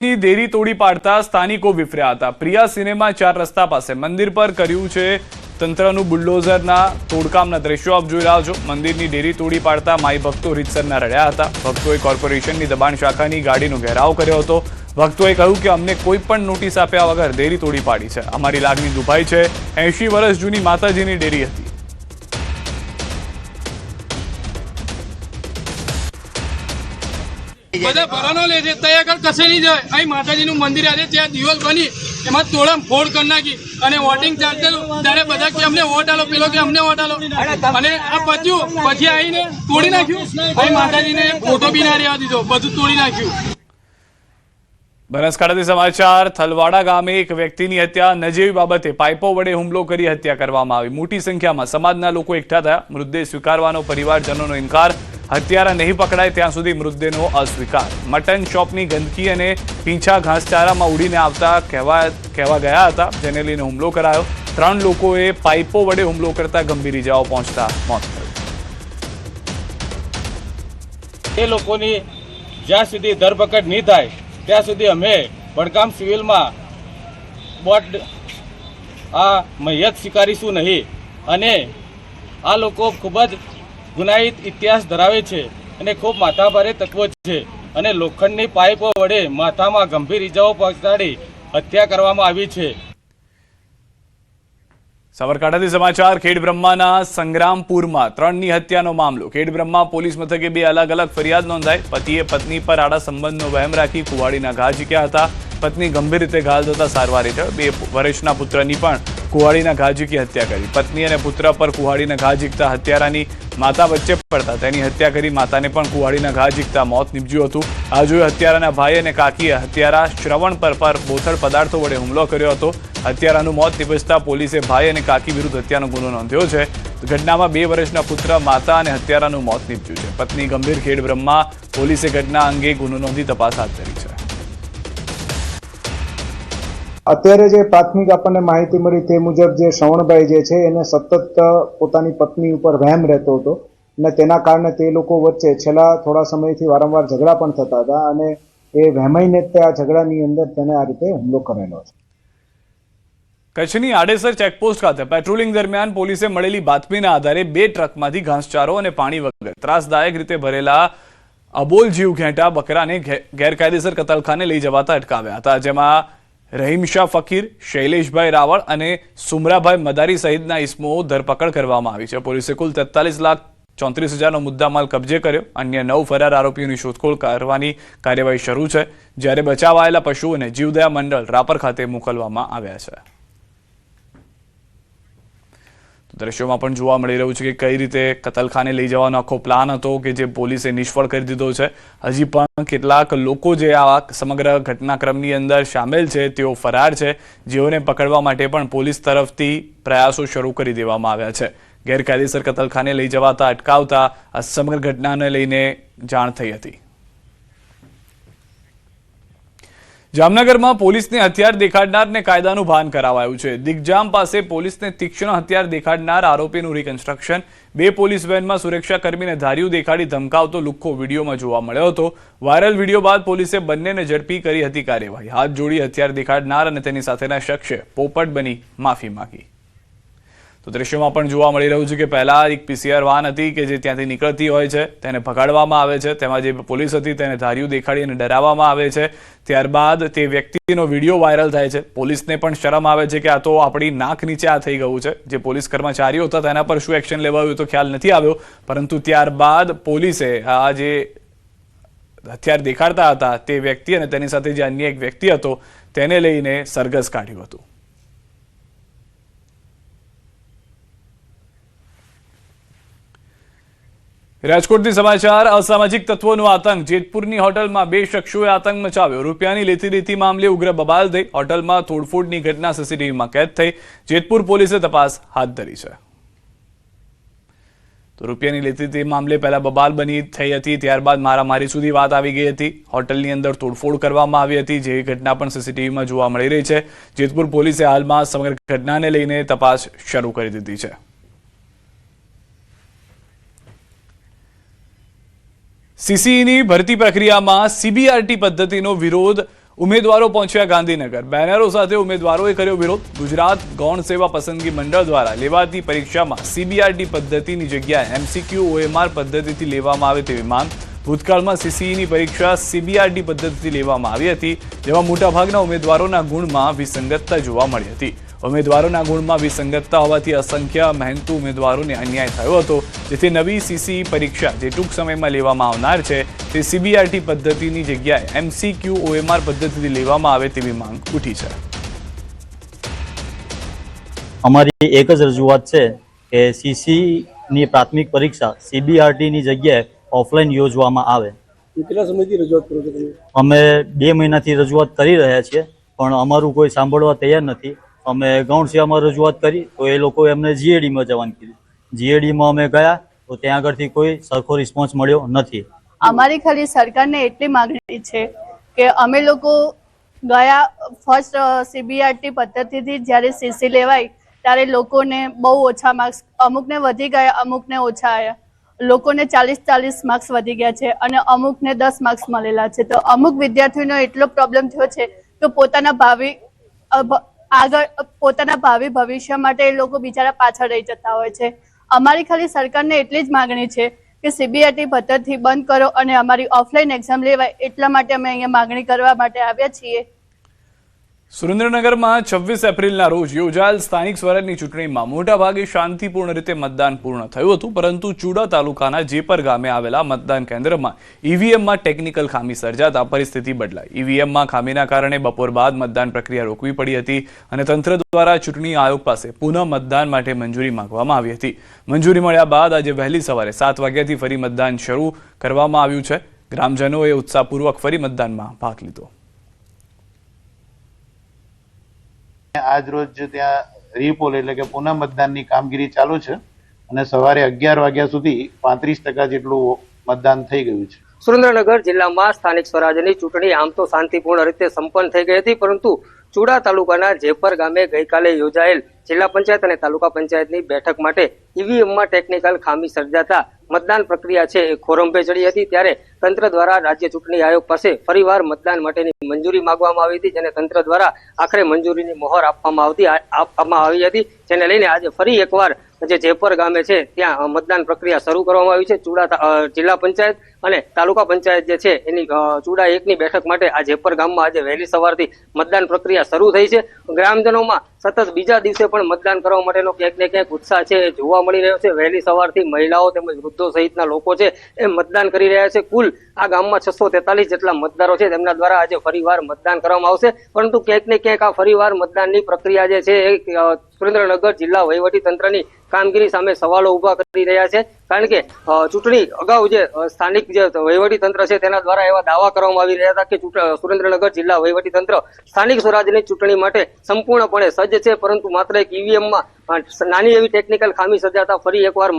ની દેરી તોડી પાડતા સ્થાનિકો વિફર્યા હતા। પ્રિયા સિનેમા 4 રસ્તા પાસે મંદિર પર કર્યું છે તંત્રનું બુલડોઝરના તોડકામના દ્રશ્યો આપ જોઈ રહ્યા છો। મંદિરની દેરી તોડી પાડતા માઈ ભક્તો રીતસરના રડ્યા હતા। ભક્તોએ કોર્પોરેશનની દબાણ શાખાની ગાડીનો ઘેરાવ કર્યો હતો। ભક્તોએ કહ્યું કે અમને કોઈ પણ નોટિસ આપ્યા વગર દેરી તોડી પાડી છે। અમારી લાગણી દુભાઈ છે। 80 વર્ષ જૂની માતાજીની દેરી હતી। બધા ભરાનો લે છે તય આગળ કશે નહીં જાય। અહીં માતાજીનું મંદિર આજે ત્યાં દિવાલ બની એમાં તોડમ ફોડ કરી નાખી અને વોટિંગ ચાલતું ત્યારે બધા કે અમને વોટ આલો, પેલો કે અમને વોટ આલો અને આ પત્યું પછી આવીને તોડી નાખ્યું। અહીં માતાજીને ફોટો બી ના રહેવા દીધો, બધું તોડી નાખ્યું। બનાસકાંઠાથી સમાચાર। થલવાડા ગામે એક વ્યક્તિની હત્યા નજીવી બાબતે પાઇપો વડે હુમલો કરી હત્યા કરવામાં આવી। મોટી સંખ્યામાં સમાજના લોકો એકઠા થયા। મૃતદેહ સ્વીકારવાનો પરિવારજનોનો ઇનકાર। હત્યારા નહીં પકડાય ત્યાં સુધી મૃતદેહનો અસ્વીકાર। મટન શોપની ગંદકી અને પીંછા ઘાસચારામાં ઉડીને આવતા કહેવા ગયા હતા, જેને લઈને હુમલો કરાયો। 3 લોકોએ પાઇપો વડે હુમલો કરતા ગંભીર ઇજાઓ પહોંચતા મોત થયું। એ લોકોની જ્યાં સુધી ધરપકડ નહીં થાય ત્યાં સુધી અમે વડગામ સિવિલમાં બોટ આ મૈયત સ્વીકારીશું નહીં અને આ લોકો ખૂબ જ ગુનાહિત ઇતિહાસ ધરાવે છે અને ખૂબ માથાભારે તત્વો છે અને લોખંડની પાઇપો વડે માથામાં ગંભીર ઇજાઓ પહોંચાડી હત્યા કરવામાં આવી છે। સાબરકાંઠાથી સમાચાર। ખેડબ્રહ્માના સંગ્રામપુરમાં 3ની હત્યાનો મામલો। ખેડબ્રહ્મા પોલીસ મથકે 2 અલગ અલગ ફરિયાદ નોંધાઈ। પતિએ પત્ની પર આડા સંબંધનો વહેમ રાખી કુવાડીના ઘા ઝીક્યા હતા। પત્ની ગંભીર રીતે ઘાયલ થતા સારવાર હેઠળ। 2 વર્ષના પુત્રની પણ કુવાડીના ઘા ઝીકી હત્યા કરી। પત્ની અને પુત્ર પર કુવાડીના ઘા ઝીકતા હત્યારાની માતા વચ્ચે પડતા તેની હત્યા કરી। માતાને પણ કુવાડીના ઘા ઝીકતા મોત નીપજ્યું હતું। આ જોઈ હત્યારાના ભાઈ અને કાકીએ હત્યારા શ્રવણ પર બોથડ પદાર્થો વડે હુમલો કર્યો હતો। હત્યારાનું મોત નીપજતા પોલીસે ભાઈ અને કાકી વિરુદ્ધ હત્યાનો ગુનો નોંધ્યો છે। ઘટનામાં 2 વર્ષના પુત્ર, માતા અને હત્યારાનું મોત નીપજ્યું છે। પત્ની ગંભીર। ખેડબ્રહ્મા પોલીસે ઘટના અંગે ગુનો નોંધી તપાસ હાથ ધરી છે। અત્યારે જે પ્રાથમિક આપણને માહિતી મળી તે મુજબ જે શ્રવણભાઈ જે છે એને સતત પોતાની પત્ની ઉપર વહેમ રહેતો હતો અને તેના કારણે તે લોકો વચ્ચે છેલ્લા થોડા સમયથી વારંવાર ઝઘડા પણ થતા હતા અને એ વહેમાઈને તે આ ઝઘડાની અંદર તેને આ રીતે હુમલો કરેલો છે। કચ્છની આડેસર ચેકપોસ્ટ ખાતે પેટ્રોલિંગ દરમિયાન પોલીસે મળેલી બાતમીના આધારે 2 ટ્રકમાંથી ઘાસચારો અને પાણી વગર ત્રાસદાયક રીતે ભરેલા અબોલ જીવ ઘેંટા બકરાને ગેરકાયદેસર કતલખાને લઈ જવાતા અટકાવ્યા હતા। જેમાં રહીમ શાહ ફકીર, શૈલેષભાઈ રાવળ અને સુમરાભાઈ મદારી સહિતના ઇસમો ધરપકડ કરવામાં આવી છે। પોલીસે કુલ 43,34,000નો મુદ્દામાલ કબજે કર્યો। અન્ય 9 ફરાર આરોપીઓની શોધખોળ કરવાની કાર્યવાહી શરૂ છે, જ્યારે બચાવાયેલા પશુઓને જીવદયા મંડળ રાપર ખાતે મોકલવામાં આવ્યા છે। દ્રશ્યોમાં પણ જોવા મળી રહ્યું છે કે કઈ રીતે કતલખાને લઈ જવાનો આખો પ્લાન હતો કે જે પોલીસે નિષ્ફળ કરી દીધો છે। હજી પણ કેટલાક લોકો જે આ સમગ્ર ઘટનાક્રમની અંદર સામેલ છે તેઓ ફરાર છે, જેઓને પકડવા માટે પણ પોલીસ તરફથી પ્રયાસો શરૂ કરી દેવામાં આવ્યા છે। ગેરકાયદેસર કતલખાને લઈ જવાતા અટકાવતા આ સમગ્ર ઘટનાને લઈને જાણ થઈ હતી। જામનગરમાં પોલીસને હથિયાર દેખાડનારને કાયદાનું ભાન કરાવાયું છે। દિગ્જામ પાસે પોલીસને તીક્ષ્ણ હથિયાર દેખાડનાર આરોપીનું રિકન્સ્ટ્રક્શન। 2 પોલીસ વેનમાં સુરક્ષાકર્મીને ધાર્યું દેખાડી ધમકાવતો લુખ્ખો વિડીયોમાં જોવા મળ્યો હતો। વાયરલ વિડીયો બાદ પોલીસે બંનેને ઝડપી કરી હતી કાર્યવાહી। હાથ જોડી હથિયાર દેખાડનાર અને તેની સાથેના શખ્સે પોપટ બની માફી માંગી। તો દ્રશ્યોમાં પણ જોવા મળી રહ્યું છે કે પહેલા એક પીસીઆર વાન હતી કે જે ત્યાંથી નીકળતી હોય છે, તેને ભગાડવામાં આવે છે। તેમાં જે પોલીસ હતી તેને ધાર્યું દેખાડી અને ડરાવવામાં આવે છે। ત્યારબાદ તે વ્યક્તિનો વિડીયો વાયરલ થાય છે। પોલીસને પણ શરમ આવે છે કે આ તો આપણી નાક નીચે આ થઈ ગયું છે। જે પોલીસ કર્મચારીઓ હતા તેના પર શું એક્શન લેવાયું તો ખ્યાલ નથી આવ્યો, પરંતુ ત્યારબાદ પોલીસે આ જે હથિયાર દેખાડતા હતા તે વ્યક્તિ અને તેની સાથે જે અન્ય એક વ્યક્તિ હતો તેને લઈને સરઘસ કાઢ્યું હતું। રાજકોટથી સમાચાર। અસામાજિક તત્વોનો આતંક। જેતપુરની હોટલમાં 2 શખ્સોએ આતંક મચાવ્યો। રૂપિયાની લેતી દેતી મામલે ઉગ્ર બબાલ થઈ। હોટલમાં તોડફોડની ઘટના સીસીટીવીમાં કેદ થઈ। જેતપુર પોલીસે તપાસ હાથ ધરી છે। તો રૂપિયાની લેતી દેતી મામલે પહેલા બબાલ બની થઈ હતી, ત્યારબાદ મારામારી સુધી વાત આવી ગઈ હતી। હોટલની અંદર તોડફોડ કરવામાં આવી હતી, જે ઘટના પણ સીસીટીવીમાં જોવા મળી રહી છે। જેતપુર પોલીસે હાલમાં સમગ્ર ઘટનાને લઈને તપાસ શરૂ કરી દીધી છે। सीसीईની ભરતી પ્રક્રિયામાં સીબીઆરટી પદ્ધતિનો વિરોધ ઉમેદવારો પહોંચ્યા ગાંધીનગર. બેનરો સાથે ઉમેદવારોએ કર્યો વિરોધ. ગુજરાત ગૌણ સેવા પસંદગી મંડળ દ્વારા લેવાતી પરીક્ષામાં CBRT પદ્ધતિની જગ્યાએ MCQ OMR પદ્ધતિથી લેવામાં આવે તેવી માંગ. ભૂતકાળમાં CCEની પરીક્ષા CBRT પદ્ધતિથી લેવામાં આવી હતી, જેમાં મોટાભાગના ઉમેદવારોના ગુણમાં વિસંગતતા જોવા મળી હતી. ઉમેદવારોના ગુણમાં વિસંગતતા હોવાથી અસંખ્ય મહેનતુ ઉમેદવારોને અન્યાય થયો હતો, જેથી નવી CCE પરીક્ષા જે ટૂંક સમયમાં લેવામાં આવનાર છે તે CBRT પદ્ધતિની જગ્યાએ MCQ OMR પદ્ધતિથી લેવામાં આવે તેવી માંગ ઉઠી છે. અમારી એક જ રજૂઆત છે કે CCEની પ્રાથમિક પરીક્ષા CBRTની જગ્યાએ ઓફલાઈન યોજવામાં આવે. કેટલા સમયથી રજૂઆત કરો છો તમે? અમે 2 મહિનાથી રજૂઆત કરી રહ્યા છીએ, પણ અમારું કોઈ સાંભળવા તૈયાર નથી. અમે ગૌણ સેવામાં રજૂઆત કરી તો એ લોકો એમને GADમાં જવાનું કીધું. GADમાં અમે ગયા તો ત્યાં આગળથી કોઈ સરખો રિસ્પોન્સ મળ્યો નથી. અમારી ખાલી સરકારને એટલી માંગણી છે કે અમે લોકો ગયા ફર્સ્ટ CBRT પદ્ધતિથી જ્યારે CC લેવાય ત્યારે લોકોને બહુ ઓછા માર્ક્સ, અમુકને વધી ગયા, અમુકને ઓછા આવ્યા. લોકોને 40 માર્ક્સ વધી ગયા છે અને અમુકને 10 માર્ક્સ મળેલા છે. તો અમુક વિદ્યાર્થીઓનો એટલો પ્રોબ્લેમ થયો છે કે પોતાના ભાવિ ભવિષ્ય માટે એ લોકો બિચારા પાછળ રહી જતા હોય છે. અમારી ખાલી સરકારને એટલી જ માંગણી છે કે CBRT પદ્ધતિ બંધ કરો અને અમારી ઓફલાઈન એક્ઝામ લેવાય, એટલા માટે અમે અહીંયા માંગણી કરવા માટે આવ્યા છીએ. સુરેન્દ્રનગરમાં 26 એપ્રિલના રોજ યોજાયેલ સ્થાનિક સ્વરાજની ચૂંટણીમાં મોટાભાગે શાંતિપૂર્ણ રીતે મતદાન પૂર્ણ થયું હતું, પરંતુ ચુડા તાલુકાના જેપર ગામે આવેલા મતદાન કેન્દ્રમાં EVMમાં ટેકનિકલ ખામી સર્જાતા પરિસ્થિતિ બદલાઈ. EVMમાં ખામીના કારણે બપોર બાદ મતદાન પ્રક્રિયા રોકવી પડી હતી અને તંત્ર દ્વારા ચૂંટણી આયોગ પાસે પુનઃ મતદાન માટે મંજૂરી માંગવામાં આવી હતી. મંજૂરી મળ્યા બાદ આજે વહેલી સવારે 7 વાગ્યાથી ફરી મતદાન શરૂ કરવામાં આવ્યું છે. ગ્રામજનોએ ઉત્સાહપૂર્વક ફરી મતદાનમાં ભાગ લીધો. આજ રોજ ત્યાં રીપોલ એટલે કે પુનઃ મતદાનની કામગીરી ચાલુ છે અને સવારે 11 વાગ્યા સુધી 35% જેટલું મતદાન થઈ ગયું છે. સુરેન્દ્રનગર જિલ્લામાં સ્થાનિક સ્વરાજની ચૂંટણી આમ તો શાંતિપૂર્ણ રીતે સંપન્ન થઈ ગઈ હતી, પરંતુ ચુડા તાલુકાના જેપર ગામે ગઈકાલે યોજાયેલ જિલ્લા પંચાયત અને તાલુકા પંચાયતની બેઠક માટે EVMમાં ટેકનિકલ ખામી સર્જાતા મતદાન પ્રક્રિયા છે એ ખોરંભે ચડી હતી. ત્યારે તંત્ર દ્વારા રાજ્ય ચૂંટણી આયોગ પાસે ફરીવાર મતદાન માટેની મંજૂરી માંગવામાં આવી હતી, જેને તંત્ર દ્વારા આખરે મંજૂરીની મોહર આપવામાં આવી હતી, જેને લઈને આજે ફરી એકવાર જે જેપર ગામે છે ત્યાં મતદાન પ્રક્રિયા શરૂ કરવામાં આવી છે. ચુડા જિલ્લા પંચાયત અને તાલુકા પંચાયત જે છે એની ચુડા 1ની બેઠક માટે આ જેપર ગામમાં આજે વહેલી સવારથી મતદાન પ્રક્રિયા શરૂ થઈ છે. ગ્રામજનોમાં સતત બીજા દિવસે પણ મતદાન કરવા માટેનો ક્યાંક ને ક્યાંક ઉત્સાહ છે એ જોવા મળી રહ્યો છે. વહેલી સવારથી મહિલાઓ તેમજ વૃદ્ધો સહિતના લોકો છે એ મતદાન કરી રહ્યા છે. કુલ આ ગામમાં 643 જેટલા મતદારો છે તેમના દ્વારા આજે ફરીવાર મતદાન કરવામાં આવશે, પરંતુ ક્યાંક ને ક્યાંક આ ફરીવાર મતદાનની પ્રક્રિયા જે છે એ સુરેન્દ્રનગર જિલ્લા વહીવટી તંત્રની કામગીરી સામે સવાલો ઉભા કરી રહ્યા છે. કારણ કે ચૂંટણી અગાઉ જે સ્થાનિક જે વહીવટી તંત્ર છે તેના દ્વારા એવા દાવા કરવામાં આવી રહ્યા હતા કે સુરેન્દ્રનગર જિલ્લા વહીવટી તંત્ર સ્થાનિક સ્વરાજની ચૂંટણી માટે સંપૂર્ણપણે સજ્જ છે, પરંતુ માત્ર એક EVMમાં નાની એવી ટેકનિકલ ખામી સર્જાતા ફરી એકવાર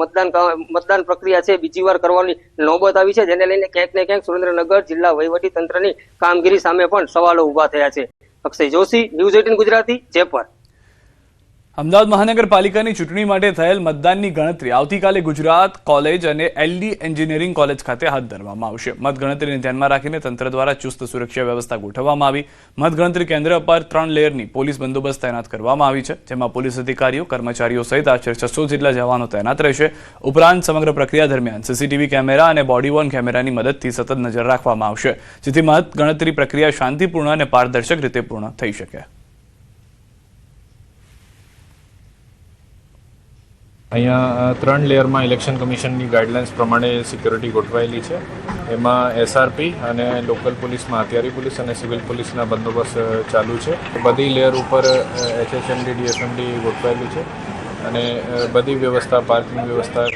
મતદાન પ્રક્રિયા છે બીજી વાર કરવાની નોબત આવી છે, જેને લઈને ક્યાંક ને ક્યાંક સુરેન્દ્રનગર જિલ્લા વહીવટી તંત્રની કામગીરી સામે પણ સવાલો ઉભા થયા છે. અક્ષય જોશી, ન્યૂઝ 18 ગુજરાતી, જેપર. અમદાવાદ મહાનગરપાલિકાની ચૂંટણી માટે થયેલ મતદાનની ગણતરી આવતીકાલે ગુજરાત કોલેજ અને LD એન્જિનિયરિંગ કોલેજ ખાતે હાથ ધરવામાં આવશે. મતગણતરીને ધ્યાનમાં રાખીને તંત્ર દ્વારા ચુસ્ત સુરક્ષા વ્યવસ્થા ગોઠવવામાં આવી. મતગણતરી કેન્દ્ર પર 3 લેયરની પોલીસ બંદોબસ્ત તૈનાત કરવામાં આવી છે, જેમાં પોલીસ અધિકારીઓ, કર્મચારીઓ સહિત આશરે 600 જેટલા જવાનો તૈનાત રહેશે. ઉપરાંત સમગ્ર પ્રક્રિયા દરમિયાન CCTV કેમેરા અને બોડી વોર્ન કેમેરાની મદદથી સતત નજર રાખવામાં આવશે, જેથી મતગણતરી પ્રક્રિયા શાંતિપૂર્ણ અને પારદર્શક રીતે પૂર્ણ થઈ શકે. અહીંયા 3 લેયરમાં ઇલેક્શન કમિશનની ગાઈડલાઇન્સ પ્રમાણે સિક્યોરિટી ગોઠવાયેલી છે. એમાં SRP અને લોકલ પોલીસમાં હથિયારી પોલીસ અને સિવિલ પોલીસના બંદોબસ્ત ચાલુ છે. બધી લેયર ઉપર HSMD DSMD ગોઠવાયેલું છે અને બધી વ્યવસ્થા, પાર્કિંગ વ્યવસ્થા,